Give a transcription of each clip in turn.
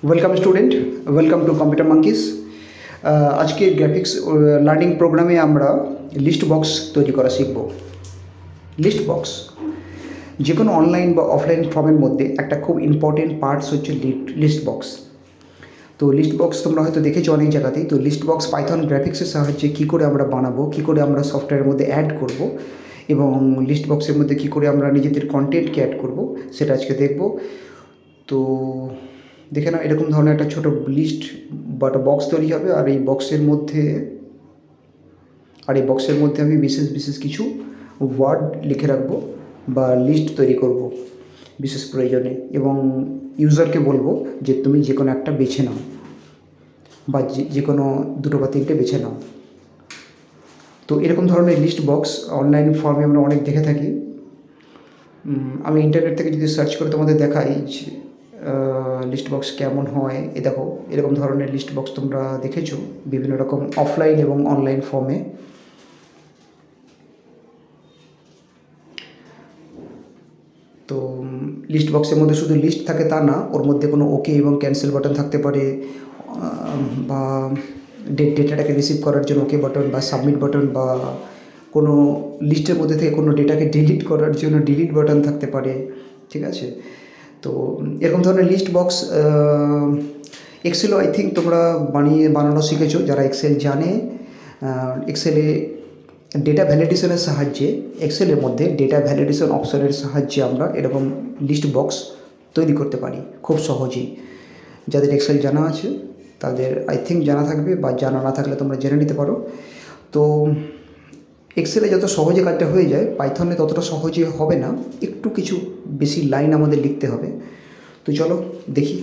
Welcome student, welcome to computer monkeys. আজকে graphics learning প্রোগ্রামে আমরা লিস্ট বক্স তৈরি করা শিখব। লিস্ট বক্স যে কোনো অনলাইন বা অফলাইন ফর্মের মধ্যে একটা খুব ইম্পর্টেন্ট পার্টস হচ্ছে লিস্ট বক্স। তো লিস্ট বক্স তোমরা হয়তো দেখেছো অনেক জায়গাতেই। তো লিস্ট বক্স পাইথন গ্রাফিক্সের সাহায্যে কী করে আমরা বানাবো, কী করে আমরা সফটওয়্যারের মধ্যে অ্যাড করব এবং লিস্ট বক্সের মধ্যে কী করে আমরা নিজেদের কন্টেন্টকে অ্যাড করব সেটা আজকে দেখব। তো দেখে নাও, এরকম ধরনের একটা ছোটো লিস্ট বা একটা বক্স তৈরি হবে। আর এই বক্সের মধ্যে আমি বিশেষ বিশেষ কিছু ওয়ার্ড লিখে রাখবো বা লিস্ট তৈরি করব বিশেষ প্রয়োজনে, এবং ইউজারকে বলবো যে তুমি যে কোনো একটা বেছে নাও বা যে কোনো দুটো বা তিনটে বেছে নাও। তো এরকম ধরনের লিস্ট বক্স অনলাইন ফর্মে আমরা অনেক দেখে থাকি। আমি ইন্টারনেট থেকে যদি সার্চ করে তোমাদের দেখাই লিস্ট বক্স কেমন হয়, এ দেখো এরকম ধরনের লিস্ট বক্স তোমরা দেখেছো বিভিন্ন রকম অফলাইন এবং অনলাইন ফর্মে। তো লিস্ট বক্সের মধ্যে শুধু লিস্ট থাকে তা না, ওর মধ্যে কোনো ওকে এবং ক্যান্সেল বাটন থাকতে পারে, বা ডেটাটাকে রিসিভ করার জন্য ওকে বাটন বা সাবমিট বাটন, বা কোনো লিস্টের মধ্যে থেকে কোনো ডেটাকে ডিলিট করার জন্য ডিলিট বাটন থাকতে পারে। ঠিক আছে, তো এরকম ধরনের লিস্ট বক্স এক্সেলও আই থিঙ্ক তোমরা বানানো শিখেছো। যারা এক্সেল জানে, এক্সেলে ডেটা ভ্যালিডেশনের সাহায্যে, এক্সেলের মধ্যে ডেটা ভ্যালিডেশন অপশনের সাহায্যে আমরা এরকম লিস্ট বক্স তৈরি করতে পারি খুব সহজেই। যাদের এক্সেল জানা আছে তাদের আই থিঙ্ক জানা থাকবে, বা জানা না থাকলে তোমরা জেনে নিতে পারো। তো এক্সেলে যত সহজে কাজটা হয়ে যায়, পাইথনে ততটা সহজে হবে না, একটু কিছু বেশি লাইন আমাদের লিখতে হবে। তো চলো দেখি।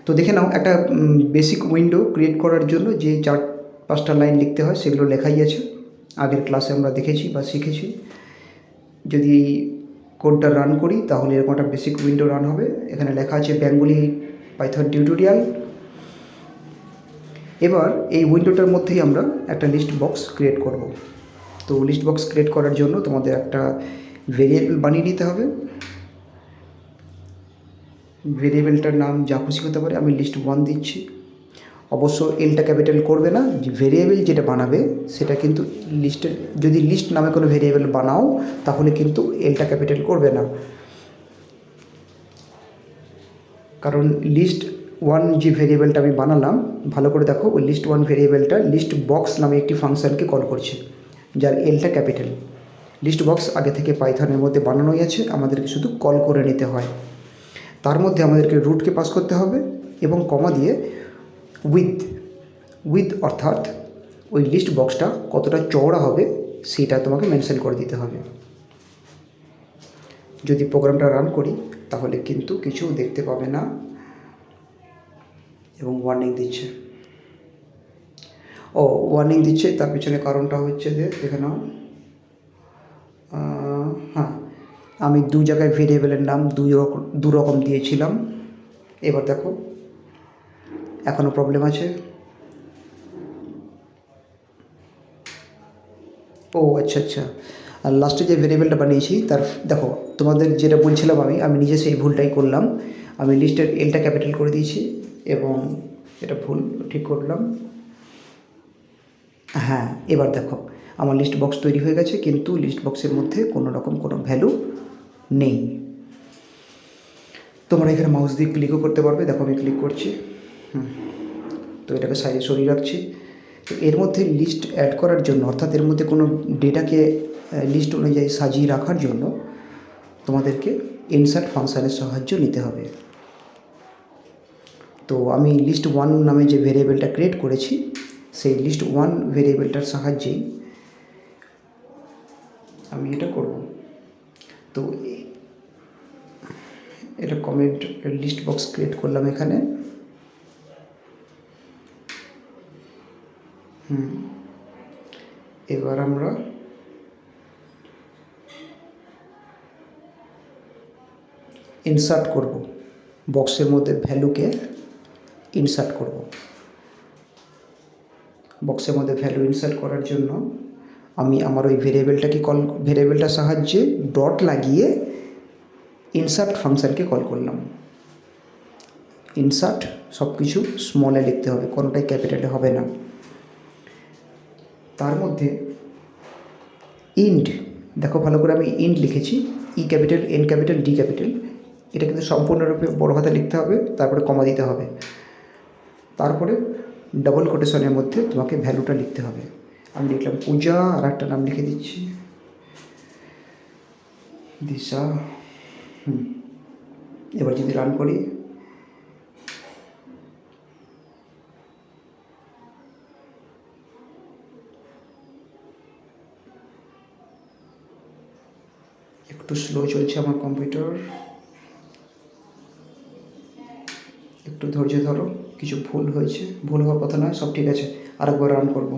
তো দেখে নাও, একটা বেসিক উইন্ডো ক্রিয়েট করার জন্য যে 4-5টা লাইন লিখতে হয় সেগুলো লেখাই আছে, আগের ক্লাসে আমরা দেখেছি বা শিখেছি। যদি কোডটা রান করি তাহলে এরকম একটা বেসিক উইন্ডো রান হবে। এখানে লেখা আছে বেঙ্গলি পাইথন টিউটোরিয়াল। এবার এই উইন্ডোটার মধ্যেই আমরা একটা লিস্ট বক্স ক্রিয়েট করব। তো লিস্ট বক্স ক্রিয়েট করার জন্য তোমাদের একটা ভেরিয়েবল বানিয়ে নিতে হবে। ভেরিয়েবলটার নাম যা খুশি হতে পারে, আমি লিস্ট 1 দিচ্ছি। অবশ্য এলটা ক্যাপিটাল করবে না, যে ভেরিয়েবল যেটা বানাবে সেটা কিন্তু লিস্টের, যদি লিস্ট নামে কোনো ভেরিয়েবল বানাও তাহলে কিন্তু এলটা ক্যাপিটাল করবে না, কারণ লিস্ট 1 যে ভেরিয়েবলটা আমি বানালাম, ভালো করে দেখো, ওই লিস্ট 1 ভেরিয়েবলটা লিস্ট বক্স নামে একটি ফাংশনকে কল করছে, যার এলটা ক্যাপিটাল। লিস্ট বক্স আগে থেকে পাইথনের মধ্যে বানানোই আছে, আমাদেরকে শুধু কল করে নিতে হয়। তার মধ্যে আমাদেরকে রুটকে পাস করতে হবে এবং কমা দিয়ে উইথ অর্থাৎ ওই লিস্ট বক্সটা কতটা চওড়া হবে সেটা তোমাকে মেনশন করে দিতে হবে। যদি প্রোগ্রামটা রান করি তাহলে কিন্তু কিছু দেখতে পাবে না, এবং ওয়ার্নিং দিচ্ছে। ওয়ার্নিং দিচ্ছে, তার পিছনে কারণটা হচ্ছে যে দেখে নাও, হ্যাঁ, আমি 2 জায়গায় ভেরিয়েবলের নাম দু রকম দিয়েছিলাম। এবার দেখো এখনও প্রবলেম আছে। আচ্ছা, আর লাস্টে যে ভেরিয়েবলটা বানিয়েছি তার দেখো, তোমাদের যেটা বলছিলাম আমি নিজে সেই ভুলটাই করলাম। আমি লিস্টের এলটা ক্যাপিটাল করে দিয়েছি এবং এটা ভুল ঠিক করলাম। হ্যাঁ, এবার দেখো আমার লিস্ট বক্স তৈরি হয়ে গেছে, কিন্তু লিস্ট বক্সের মধ্যে কোনো রকম কোনো ভ্যালু নেই। তোমরা এখানে মাউস দিয়ে ক্লিকও করতে পারবে। দেখো আমি ক্লিক করছি, তো এটাকে সাইডে সরিয়ে রাখছি। তো এর মধ্যে লিস্ট অ্যাড করার জন্য, অর্থাৎ এর মধ্যে কোনো ডেটাকে লিস্ট অনুযায়ী সাজিয়ে রাখার জন্য তোমাদেরকে ইনসার্ট ফাংশানের সাহায্য নিতে হবে। তো আমি লিস্ট 1 নামে যে ভেরিয়েবলটা ক্রিয়েট করেছি, সেই লিস্ট 1 ভেরিয়েবলটার সাহায্যেই আমি এটা করব। তো এটা কমেন্ট লিস্ট বক্স ক্রিয়েট করলাম এখানে। এবার আমরা ইনসার্ট করব, বক্সের মধ্যে ভ্যালুকে ইনসার্ট করব। বক্সের মধ্যে ভ্যালু ইনসার্ট করার জন্য আমি আমার ওই ভেরিয়েবলটার সাহায্যে ডট লাগিয়ে ইনসার্ট ফাংশানকে কল করলাম। ইনসার্ট সব কিছু স্মলে লিখতে হবে, কোনোটাই ক্যাপিটালে হবে না। তার মধ্যে ইন্ড, দেখো ভালো করে আমি ইন্ড লিখেছি, E capital, N capital, D capital. এটা কিন্তু সম্পূর্ণরূপে বড় হাতে লিখতে হবে, তারপরে কমা দিতে হবে, তারপরে ডবল কোটেশনের মধ্যে তোমাকে ভ্যালুটা লিখতে হবে। আমি লিখলাম পূজা, আর একটা নাম লিখে দিচ্ছি দিশা। এবার যদি রান করি, একটু স্লো চলছে আমার কম্পিউটার, একটু ধৈর্য ধরো। কিছু ভুল হয়েছে, ভুল হওয়ার কথা নয়, সব ঠিক আছে। আরেকবার রান করব।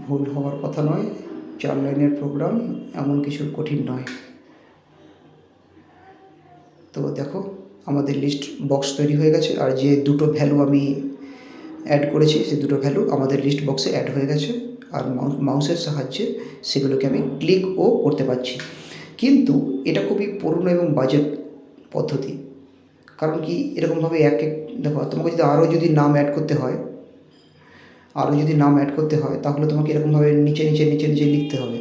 ভুল হওয়ার কথা নয়, 4 লাইনের প্রোগ্রাম, এমন কিছু কঠিন নয়। তো দেখো আমাদের লিস্ট বক্স তৈরি হয়ে গেছে, আর যে দুটো ভ্যালু আমি অ্যাড করেছি সে দুটো ভ্যালু আমাদের লিস্ট বক্সে অ্যাড হয়ে গেছে, আর মাউসের সাহায্যে সেগুলোকে আমি ক্লিকও করতে পারছি। কিন্তু এটা খুবই পুরনো এবং বাজেট পদ্ধতি। কারণ কি, এরকমভাবে দেখো, তোমাকে যদি আরও যদি নাম অ্যাড করতে হয়, তাহলে তোমাকে এরকমভাবে নিচে নিচে নিচে নিচে লিখতে হবে।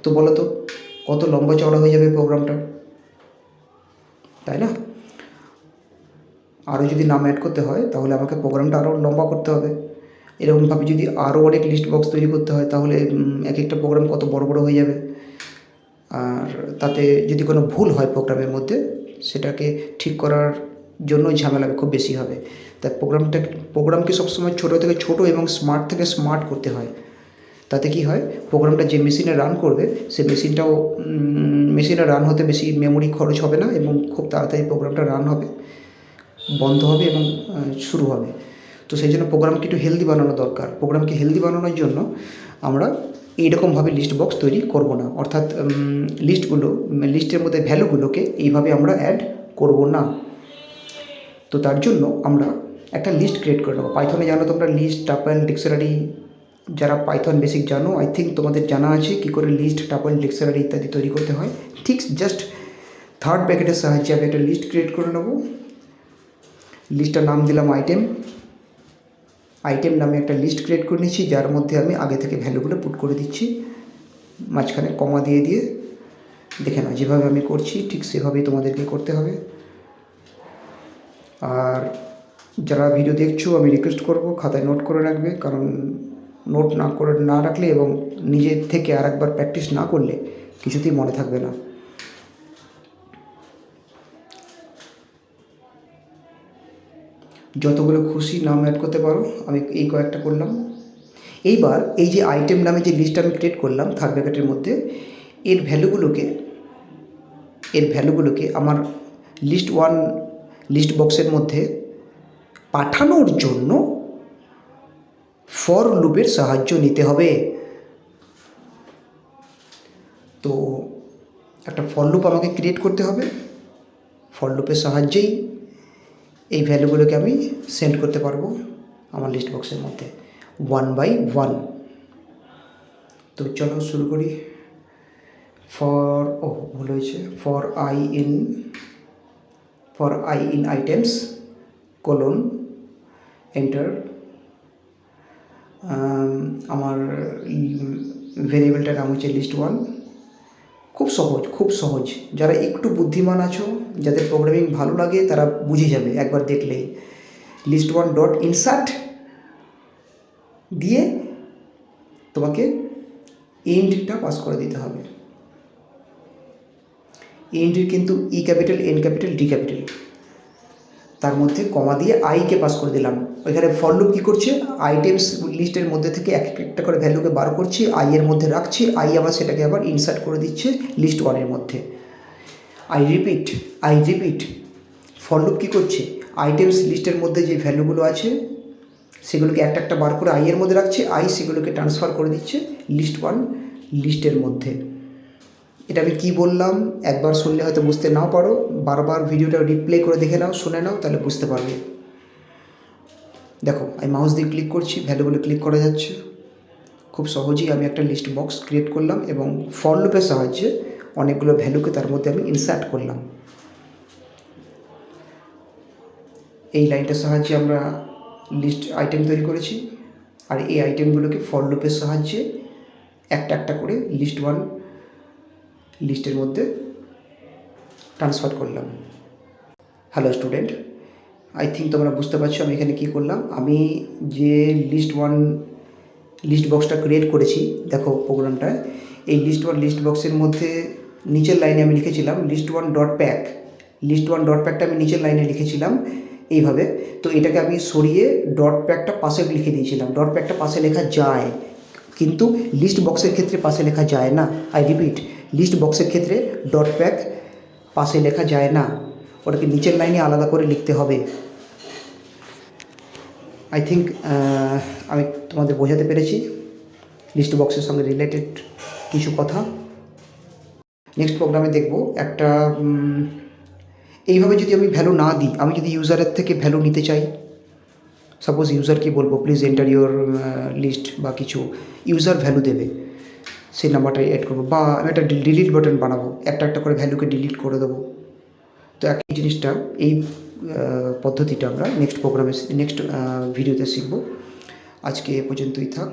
তো বলো তো কত লম্বা চওড়া হয়ে যাবে প্রোগ্রামটা, তাই না? আরও যদি নাম অ্যাড করতে হয় তাহলে আমাকে প্রোগ্রামটা আরও লম্বা করতে হবে। এরকমভাবে যদি আরও অনেক লিস্ট বক্স তৈরি করতে হয় তাহলে এক একটা প্রোগ্রাম কত বড় বড় হয়ে যাবে। আর তাতে যদি কোনো ভুল হয় প্রোগ্রামের মধ্যে, সেটাকে ঠিক করার জন্য ঝামেলা খুব বেশি হবে। তাই প্রোগ্রামকে সবসময় ছোটো থেকে ছোটো এবং স্মার্ট থেকে স্মার্ট করতে হয়। তাতে কি হয়, প্রোগ্রামটা যে মেশিনে রান করবে সে মেশিনে রান হতে বেশি মেমোরি খরচ হবে না, এবং খুব তাড়াতাড়ি প্রোগ্রামটা রান হবে, বন্ধ হবে এবং শুরু হবে। তো সেই জন্য প্রোগ্রামকে একটু হেলদি বানানো দরকার। প্রোগ্রামকে হেলদি বানানোর জন্য আমরা এইরকমভাবে লিস্ট বক্স তৈরি করব না, অর্থাৎ লিস্টের মধ্যে ভ্যালুগুলোকে এইভাবে আমরা অ্যাড করব না। তো তার জন্য আমরা একটা লিস্ট ক্রিয়েট করে নেবো। পাইথনে জানো তোমরা লিস্ট, টাপল, ডিকশনারি, যারা পাইথন বেসিক জানো, আই থিঙ্ক তোমাদের জানা আছে কী করে লিস্ট, টাপল, ডিকশনারি ইত্যাদি তৈরি করতে হয়। ঠিক জাস্ট থার্ড ব্র্যাকেটের সাহায্যে আমি একটা লিস্ট ক্রিয়েট করে নেব। লিস্টটার নাম দিলাম আইটেম নামে একটা লিস্ট ক্রিয়েট করে নিচ্ছি, যার মধ্যে আমি আগে থেকে ভ্যালুগুলো পুট করে দিচ্ছি, মাঝখানে কমা দিয়ে দেখে নাও যেভাবে আমি করছি ঠিক সেভাবেই তোমাদেরকে করতে হবে। আর যারা ভিডিও দেখছো আমি রিকোয়েস্ট করব খাতায় নোট করে রাখবে, কারণ নোট না রাখলে এবং নিজের থেকে আর একবার প্র্যাকটিস না করলে কিছুতেই মনে থাকবে না। যতগুলো খুশি নাম অ্যাড করতে পারো, আমি এই কয়েকটা করলাম। এইবার এই যে আইটেম নামে যে লিস্ট আমি ক্রিয়েট করলাম থার্ড ব্র্যাকেটের মধ্যে, এর ভ্যালুগুলোকে আমার লিস্ট বক্সের মধ্যে পাঠানোর জন্য ফর লুপের সাহায্য নিতে হবে। তো একটা ফর লুপ আমাকে ক্রিয়েট করতে হবে, ফর লুপের সাহায্যেই এই ভ্যালুগুলোকে আমি সেন্ড করতে পারবো আমার লিস্ট বক্সের মধ্যে 1 by 1। তো চলো শুরু করি। ভুল হয়েছে, for I in items colon enter. আমার ভেরিয়েবলটার নাম হচ্ছে list1। খুব সহজ। যারা একটু বুদ্ধিমান আছো, যাদের প্রোগ্রামিং ভালো লাগে, তারা বুঝে যাবে একবার দেখলেই। list1 ডট ইনসার্ট দিয়ে তোমাকে এন্ডটা পাস করে দিতে হবে। এন্ডের কিন্তু E capital, N capital, D capital, তার মধ্যে কমা দিয়ে আইকে পাস করে দিলাম। ওইখানে ফর লুপ কী করছে, আইটেমস লিস্টের মধ্যে থেকে এক একটা করে ভ্যালুকে বার করছি, আই এর মধ্যে রাখছি, আই আবার সেটাকে আবার ইনসার্ট করে দিচ্ছে list1 মধ্যে। আই রিপিট ফর লুপ কী করছে, আইটেমস লিস্টের মধ্যে যে ভ্যালুগুলো আছে সেগুলোকে একটা একটা বার করে আই এর মধ্যে রাখছে, আই সেগুলোকে ট্রান্সফার করে দিচ্ছে list1 লিস্টের মধ্যে। এটা আমি কী বললাম একবার শুনলে হয়তো বুঝতে নাও পারো, বারবার ভিডিওটা রিপ্লে করে দেখে নাও, শুনে নাও, তাহলে বুঝতে পারবে। দেখো আমি মাউস দিয়ে ক্লিক করছি, ভ্যালুগুলো ক্লিক করা যাচ্ছে। খুব সহজেই আমি একটা লিস্ট বক্স ক্রিয়েট করলাম এবং ফর লুপের সাহায্যে অনেকগুলো ভ্যালুকে তার মধ্যে আমি ইনসার্ট করলাম। এই লাইনটার সাহায্যে আমরা লিস্ট আইটেম তৈরি করেছি, আর এই আইটেমগুলোকে ফর লুপের সাহায্যে একটা একটা করে লিস্ট ওয়ান লিস্টের মধ্যে ট্রান্সফার করলাম। হ্যালো স্টুডেন্ট, আই থিঙ্ক তোমরা বুঝতে পারছো আমি এখানে কী করলাম। আমি যে লিস্ট বক্সটা ক্রিয়েট করেছি, দেখো প্রোগ্রামটায়, এই লিস্ট বক্সের মধ্যে নিচের লাইনে আমি লিখেছিলাম লিস্ট ওয়ান ডট প্যাকটা আমি নিচের লাইনে লিখেছিলাম এইভাবে। তো এটাকে আমি সরিয়ে ডট প্যাকটা পাশে লিখে দিয়েছিলাম। ডট প্যাকটা পাশে লেখা যায়, কিন্তু লিস্ট বক্সের ক্ষেত্রে পাশে লেখা যায় না। আই রিপিট, লিস্ট বক্সের ক্ষেত্রে ডট প্যাক পাশে লেখা যায় না, ওটাকে নিচের লাইনে আলাদা করে লিখতে হবে। আই থিঙ্ক আমি তোমাদের বোঝাতে পেরেছি লিস্ট বক্সের সঙ্গে রিলেটেড কিছু কথা। নেক্সট প্রোগ্রামে দেখব একটা এইভাবে যদি আমি ভ্যালু না দিই, আমি যদি ইউজারের থেকে ভ্যালু নিতে চাই, সাপোজ ইউজারকে বলবো প্লিজ এন্টার ইউর লিস্ট বা কিছু, ইউজার ভ্যালু দেবে, সেই নাম্বারটা অ্যাড করবো, বা আমি একটা ডিলিট বাটন বানাবো, একটা একটা করে ভ্যালুকে ডিলিট করে দেবো। তো একই জিনিসটা, এই পদ্ধতিটা আমরা নেক্সট ভিডিওতে শিখব। আজকে এ পর্যন্তই থাক।